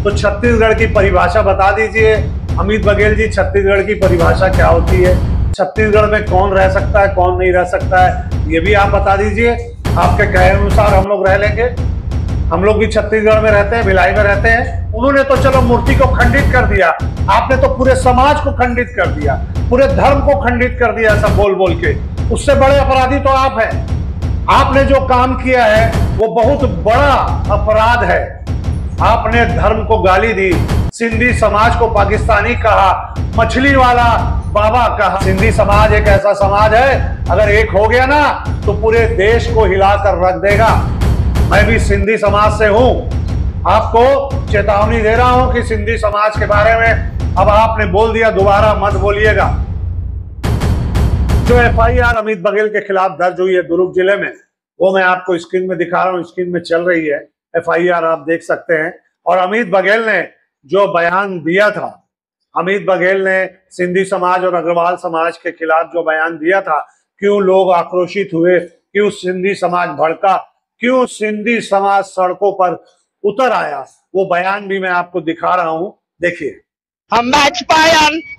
तो छत्तीसगढ़ की परिभाषा बता दीजिए अमित बघेल जी, छत्तीसगढ़ की परिभाषा क्या होती है? छत्तीसगढ़ में कौन रह सकता है, कौन नहीं रह सकता है, ये भी आप बता दीजिए। आपके कहे अनुसार हम लोग रह लेंगे। हम लोग भी छत्तीसगढ़ में रहते हैं, भिलाई में रहते हैं। उन्होंने तो चलो मूर्ति को खंडित कर दिया, आपने तो पूरे समाज को खंडित कर दिया, पूरे धर्म को खंडित कर दिया सब बोल बोल के। उससे बड़े अपराधी तो आप हैं। आपने जो काम किया है वो बहुत बड़ा अपराध है। आपने धर्म को गाली दी, सिंधी समाज को पाकिस्तानी कहा, मछली वाला बाबा कहा। सिंधी समाज एक ऐसा समाज है, अगर एक हो गया ना तो पूरे देश को हिलाकर रख देगा। मैं भी सिंधी समाज से हूं, आपको चेतावनी दे रहा हूं कि सिंधी समाज के बारे में अब आपने बोल दिया, दोबारा मत बोलिएगा। जो एफआईआर अमित बघेल के खिलाफ दर्ज हुई है दुर्ग जिले में, वो मैं आपको स्क्रीन में दिखा रहा हूं, स्क्रीन में चल रही है एफआईआर, आप देख सकते हैं। और अमित बघेल ने जो बयान दिया था, अमित बघेल ने सिंधी समाज और अग्रवाल समाज के खिलाफ जो बयान दिया था, क्यों लोग आक्रोशित हुए, क्यों सिंधी समाज भड़का, क्यों सिंधी समाज सड़कों पर उतर आया, वो बयान भी मैं आपको दिखा रहा हूं, देखिए। हम भाजपा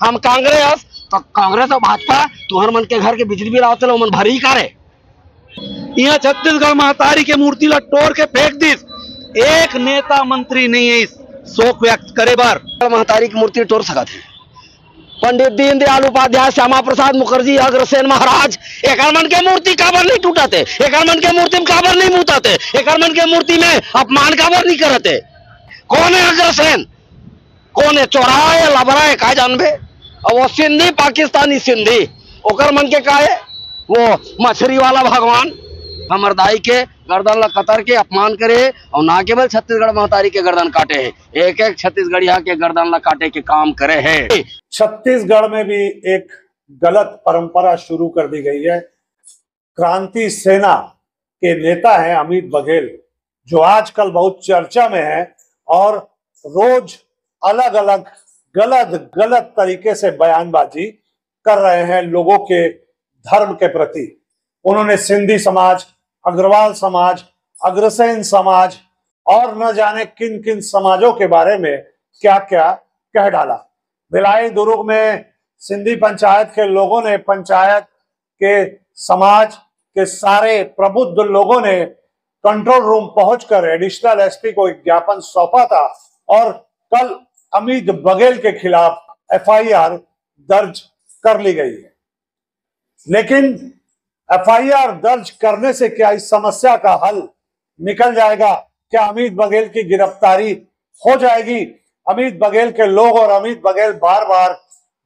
हम कांग्रेस, तो कांग्रेस और भाजपा तुहर मन के घर के बिजली बिल आवत मन भरी करे। यहाँ छत्तीसगढ़ महतारी के मूर्ति ला तोड़ के फेंक दिस, एक नेता मंत्री नहीं है इस शोक व्यक्त करे बार महतारी की मूर्ति तोड़ सकत है। पंडित दीनदयाल उपाध्याय, श्यामा प्रसाद मुखर्जी, अग्रसेन महाराज, एक मन के मूर्ति काबर नहीं टूटाते, एक मन के मूर्ति में काबर नहीं मुताते, एक मन के मूर्ति में अपमान काबर नहीं करते। कौन है अग्रसेन, कौन है चौराहा है, लबरा है, का जानबे। और वो सिंधी पाकिस्तानी सिंधी ओकर मन के का है, वो मछली वाला भगवान हमर दाई के गर्दन ला कतर के अपमान करे, और ना केवल छत्तीसगढ़ महतारी के गर्दन काटे है, एक एक छत्तीसगढ़िया के गर्दन ला काटे के काम करे है। छत्तीसगढ़ में भी एक गलत परंपरा शुरू कर दी गई है। क्रांति सेना के नेता हैं अमित बघेल, जो आजकल बहुत चर्चा में है और रोज अलग अलग गलत गलत तरीके से बयानबाजी कर रहे हैं लोगों के धर्म के प्रति। उन्होंने सिंधी समाज, अग्रवाल समाज, अग्रसेन समाज और न जाने किन किन समाजों के बारे में क्या क्या कह डाला। भिलाई दुर्ग में सिंधी पंचायत के लोगों ने, पंचायत के समाज के सारे प्रबुद्ध लोगों ने कंट्रोल रूम पहुंचकर एडिशनल एसपी को एक ज्ञापन सौंपा था और कल अमित बघेल के खिलाफ एफआईआर दर्ज कर ली गई है। लेकिन एफआईआर दर्ज करने से क्या इस समस्या का हल निकल जाएगा? क्या अमित बघेल की गिरफ्तारी हो जाएगी? अमित बघेल के लोग और अमित बघेल बार बार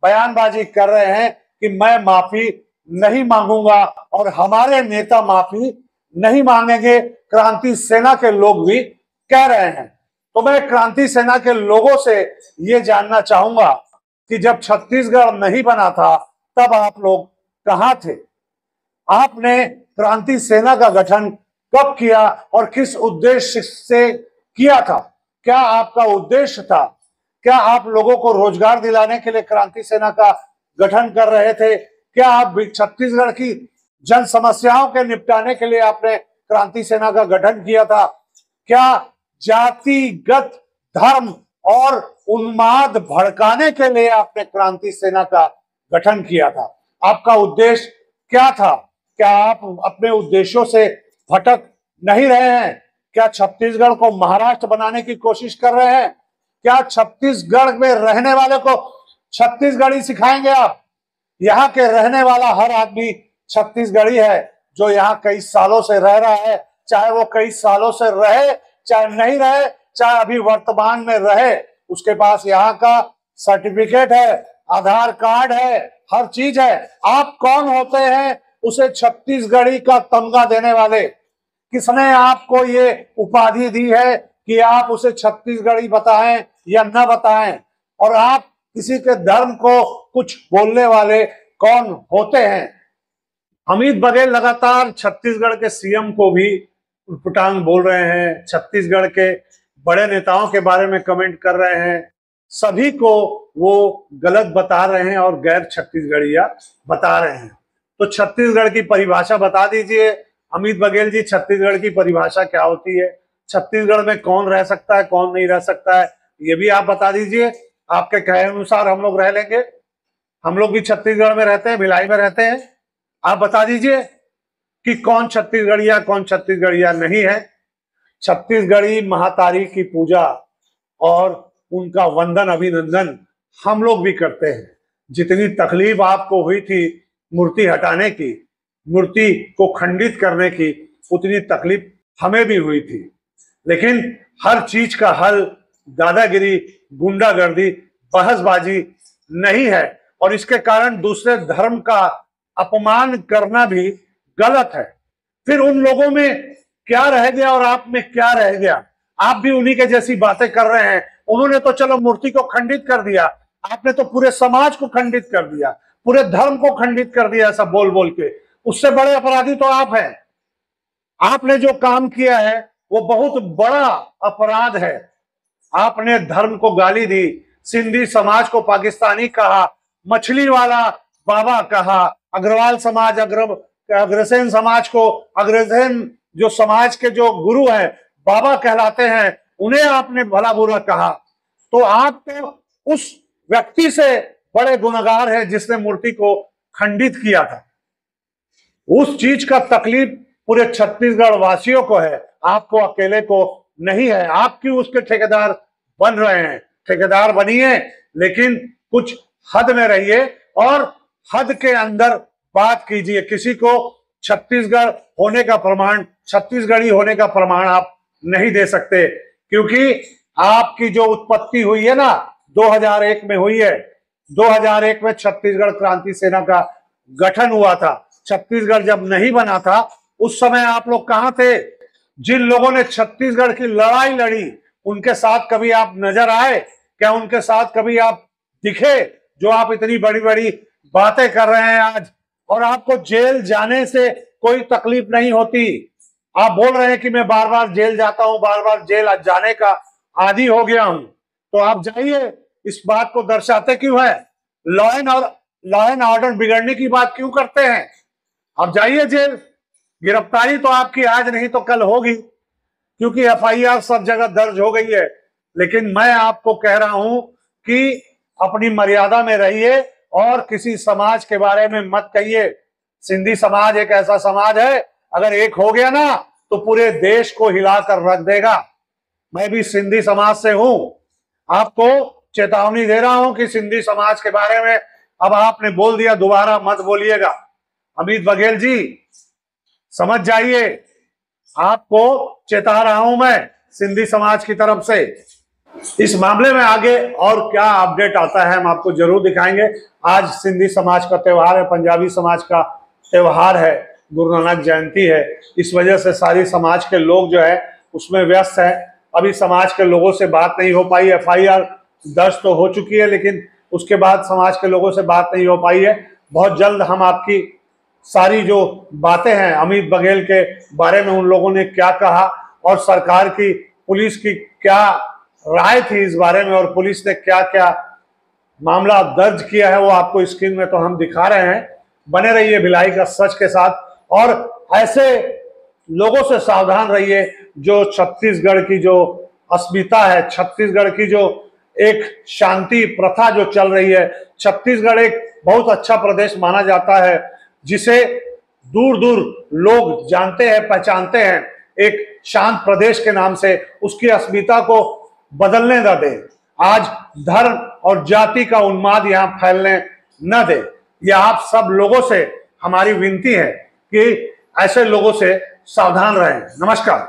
बयानबाजी कर रहे हैं कि मैं माफी नहीं मांगूंगा और हमारे नेता माफी नहीं मांगेंगे, क्रांति सेना के लोग भी कह रहे हैं। तो मैं क्रांति सेना के लोगों से ये जानना चाहूंगा कि जब छत्तीसगढ़ नहीं बना था तब आप लोग कहां थे? आपने क्रांति सेना का गठन कब किया और किस उद्देश्य से किया था? क्या आपका उद्देश्य था? क्या आप लोगों को रोजगार दिलाने के लिए क्रांति सेना का गठन कर रहे थे? क्या आप छत्तीसगढ़ की जन समस्याओं के निपटाने के लिए आपने क्रांति सेना का गठन किया था? क्या जातिगत धर्म और उन्माद भड़काने के लिए आपने क्रांति सेना का गठन किया था? आपका उद्देश्य क्या था? क्या आप अपने उद्देश्यों से भटक नहीं रहे हैं? क्या छत्तीसगढ़ को महाराष्ट्र बनाने की कोशिश कर रहे हैं? क्या छत्तीसगढ़ में रहने वाले को छत्तीसगढ़ी सिखाएंगे आप? यहाँ के रहने वाला हर आदमी छत्तीसगढ़ी है जो यहाँ कई सालों से रह रहा है, चाहे वो कई सालों से रहे चाहे नहीं रहे, चाहे अभी वर्तमान में रहे, उसके पास यहाँ का सर्टिफिकेट है, आधार कार्ड है, हर चीज है। आप कौन होते हैं उसे छत्तीसगढ़ी का तमगा देने वाले? किसने आपको ये उपाधि दी है कि आप उसे छत्तीसगढ़ी बताएं या न बताएं? और आप किसी के धर्म को कुछ बोलने वाले कौन होते हैं? अमित बघेल लगातार छत्तीसगढ़ के सीएम को भी उटपटांग बोल रहे हैं, छत्तीसगढ़ के बड़े नेताओं के बारे में कमेंट कर रहे हैं, सभी को वो गलत बता रहे हैं और गैर छत्तीसगढ़िया बता रहे हैं। तो छत्तीसगढ़ की परिभाषा बता दीजिए अमित बघेल जी, छत्तीसगढ़ की परिभाषा क्या होती है? छत्तीसगढ़ में कौन रह सकता है, कौन नहीं रह सकता है, ये भी आप बता दीजिए। आपके कहे अनुसार हम लोग रह लेंगे। हम लोग भी छत्तीसगढ़ में रहते हैं, भिलाई में रहते हैं। आप बता दीजिए कि कौन छत्तीसगढ़िया कौन छत्तीसगढ़िया नहीं है। छत्तीसगढ़ी महातारी की पूजा और उनका वंदन अभिनंदन हम लोग भी करते हैं। जितनी तकलीफ आपको हुई थी मूर्ति हटाने की, मूर्ति को खंडित करने की, उतनी तकलीफ हमें भी हुई थी। लेकिन हर चीज का हल दादागिरी, गुंडागर्दी, बहसबाजी नहीं है, और इसके कारण दूसरे धर्म का अपमान करना भी गलत है। फिर उन लोगों में क्या रह गया और आप में क्या रह गया? आप भी उन्हीं के जैसी बातें कर रहे हैं। उन्होंने तो चलो मूर्ति को खंडित कर दिया, आपने तो पूरे समाज को खंडित कर दिया, पूरे धर्म को खंडित कर दिया, ऐसा बोल बोल के। उससे बड़े अपराधी तो आप हैं। आपने जो काम किया है वो बहुत बड़ा अपराध है। आपने धर्म को गाली दी, सिंधी समाज को पाकिस्तानी कहा, मछली वाला बाबा कहा, अग्रवाल समाज, अग्रसेन समाज को, अग्रसेन जो समाज के जो गुरु हैं, बाबा कहलाते हैं, उन्हें आपने भला बुरा कहा। तो आप तो उस व्यक्ति से बड़े गुनहगार हैं जिसने मूर्ति को खंडित किया था। उस चीज का तकलीफ पूरे छत्तीसगढ़ वासियों को है, आपको अकेले को नहीं है। आप क्यों उसके ठेकेदार बन रहे हैं? ठेकेदार बनिए, लेकिन कुछ हद में रहिए और हद के अंदर बात कीजिए। किसी को छत्तीसगढ़ होने का प्रमाण, छत्तीसगढ़ी होने का प्रमाण आप नहीं दे सकते, क्योंकि आपकी जो उत्पत्ति हुई है ना 2001 में हुई है। 2001 में छत्तीसगढ़ क्रांति सेना का गठन हुआ था। छत्तीसगढ़ जब नहीं बना था उस समय आप लोग कहां थे? जिन लोगों ने छत्तीसगढ़ की लड़ाई लड़ी उनके साथ कभी आप नजर आए क्या? उनके साथ कभी आप दिखे? जो आप इतनी बड़ी बड़ी बातें कर रहे हैं आज, और आपको जेल जाने से कोई तकलीफ नहीं होती। आप बोल रहे हैं कि मैं बार बार जेल जाता हूं, बार बार जेल जाने का आदी हो गया हूं। तो आप जाइए, इस बात को दर्शाते क्यों है? लॉ एंड ऑर्डर बिगड़ने की बात क्यों करते हैं? आप जाइए जेल। गिरफ्तारी तो आपकी आज नहीं तो कल होगी, क्योंकि एफआईआर सब जगह दर्ज हो गई है। लेकिन मैं आपको कह रहा हूं कि अपनी मर्यादा में रहिए और किसी समाज के बारे में मत कहिए। सिंधी समाज एक ऐसा समाज है, अगर एक हो गया ना तो पूरे देश को हिलाकर रख देगा। मैं भी सिंधी समाज से हूं। आपको चेतावनी दे रहा हूं कि सिंधी समाज के बारे में अब आपने बोल दिया, दोबारा मत बोलिएगा। अमित बघेल जी, समझ जाइए, आपको चेता रहा हूं मैं सिंधी समाज की तरफ से। इस मामले में आगे और क्या अपडेट आता है हम आपको जरूर दिखाएंगे। आज सिंधी समाज का त्योहार है, पंजाबी समाज का त्योहार है, गुरु नानक जयंती है। इस वजह से सारी समाज के लोग जो है उसमें व्यस्त है। अभी समाज के लोगों से बात नहीं हो पाई। एफआईआर दर्ज तो हो चुकी है, लेकिन उसके बाद समाज के लोगों से बात नहीं हो पाई है। बहुत जल्द हम आपकी सारी जो बातें हैं अमित बघेल के बारे में, उन लोगों ने क्या कहा और सरकार की, पुलिस की क्या राय थी इस बारे में, और पुलिस ने क्या क्या मामला दर्ज किया है, वो आपको स्क्रीन में तो हम दिखा रहे हैं। बने रहिए भिलाई का सच के साथ, और ऐसे लोगों से सावधान रहिए जो छत्तीसगढ़ की जो अस्मिता है, छत्तीसगढ़ की जो एक शांति प्रथा जो चल रही है। छत्तीसगढ़ एक बहुत अच्छा प्रदेश माना जाता है, जिसे दूर दूर लोग जानते हैं, पहचानते हैं एक शांत प्रदेश के नाम से। उसकी अस्मिता को बदलने न दे। आज धर्म और जाति का उन्माद यहां फैलने न दे। यह आप सब लोगों से हमारी विनती है कि ऐसे लोगों से सावधान रहें। नमस्कार।